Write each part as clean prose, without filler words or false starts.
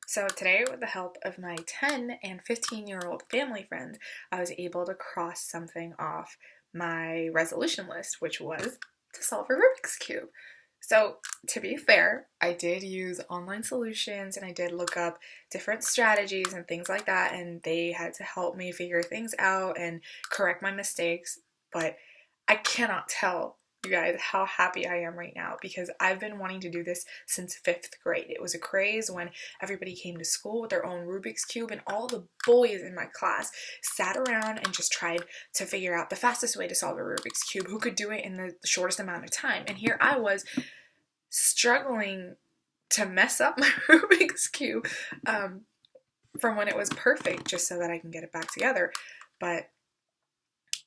So today, with the help of my 10 and 15-year-old family friends, I was able to cross something off my resolution list, which was to solve a Rubik's Cube. So, to be fair, I did use online solutions and I did look up different strategies and things like that, and they had to help me figure things out and correct my mistakes. But I cannot tell you guys how happy I am right now because I've been wanting to do this since fifth grade. It was a craze when everybody came to school with their own Rubik's Cube, and all the boys in my class sat around and just tried to figure out the fastest way to solve a Rubik's Cube, who could do it in the shortest amount of time. And here I was struggling to mess up my Rubik's Cube from when it was perfect just so that I can get it back together. But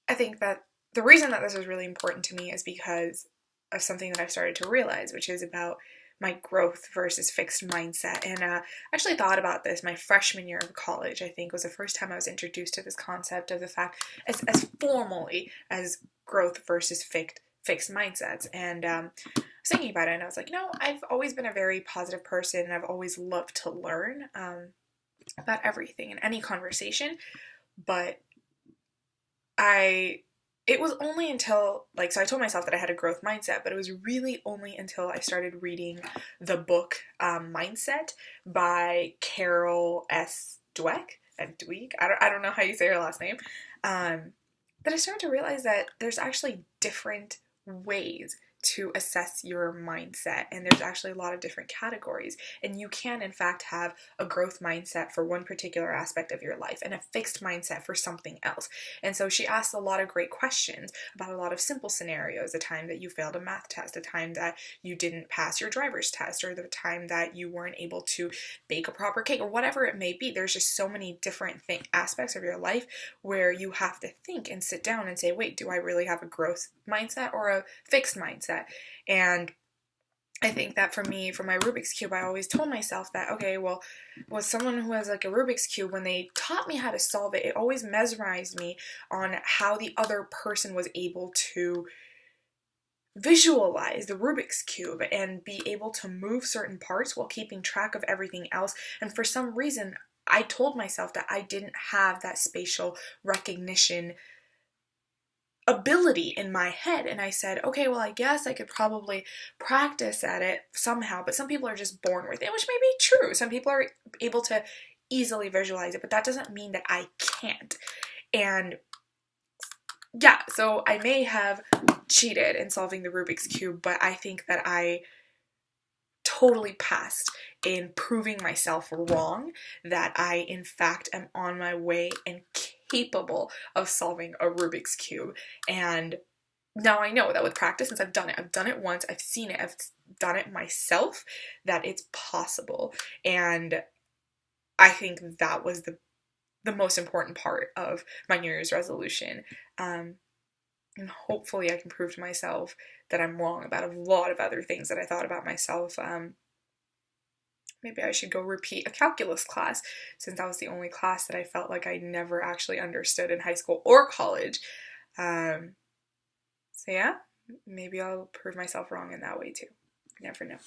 I think that the reason that this is really important to me is because of something that I've started to realize, which is about my growth versus fixed mindset. And I actually thought about this my freshman year of college. I think was the first time I was introduced to this concept of the fact as formally as growth versus fixed mindsets. And I was thinking about it, and I was like, I've always been a very positive person, and I've always loved to learn about everything in any conversation. But it was only until, so I told myself that I had a growth mindset, but it was really only until I started reading the book Mindset by Carol S. Dweck. I don't know how you say her last name. That I started to realize that there's actually different ways to assess your mindset, and there's actually a lot of different categories, and you can in fact have a growth mindset for one particular aspect of your life and a fixed mindset for something else. And so she asked a lot of great questions about a lot of simple scenarios: the time that you failed a math test, the time that you didn't pass your driver's test, or the time that you weren't able to bake a proper cake, or whatever it may be. There's just so many different aspects of your life where you have to think and sit down and say, wait, do I really have a growth mindset or a fixed mindset? And I think that for me, for my Rubik's Cube, I always told myself that, okay, well, with someone who has like a Rubik's Cube, when they taught me how to solve it, it always mesmerized me on how the other person was able to visualize the Rubik's Cube and be able to move certain parts while keeping track of everything else. And for some reason, I told myself that I didn't have that spatial recognition ability in my head, and I said, okay, well, I guess I could probably practice at it somehow, but some people are just born with it, which may be true. Some people are able to easily visualize it, but that doesn't mean that I can't. And yeah, so I may have cheated in solving the Rubik's Cube, but I think that I totally passed in proving myself wrong, that I in fact am on my way and capable of solving a Rubik's Cube. And now I know that with practice, since I've done it once, I've seen it, I've done it myself, that it's possible. And I think that was the most important part of my New Year's resolution. And hopefully I can prove to myself that I'm wrong about a lot of other things that I thought about myself. Maybe I should go repeat a calculus class, since that was the only class that I felt like I never actually understood in high school or college. So yeah, maybe I'll prove myself wrong in that way too. You never know.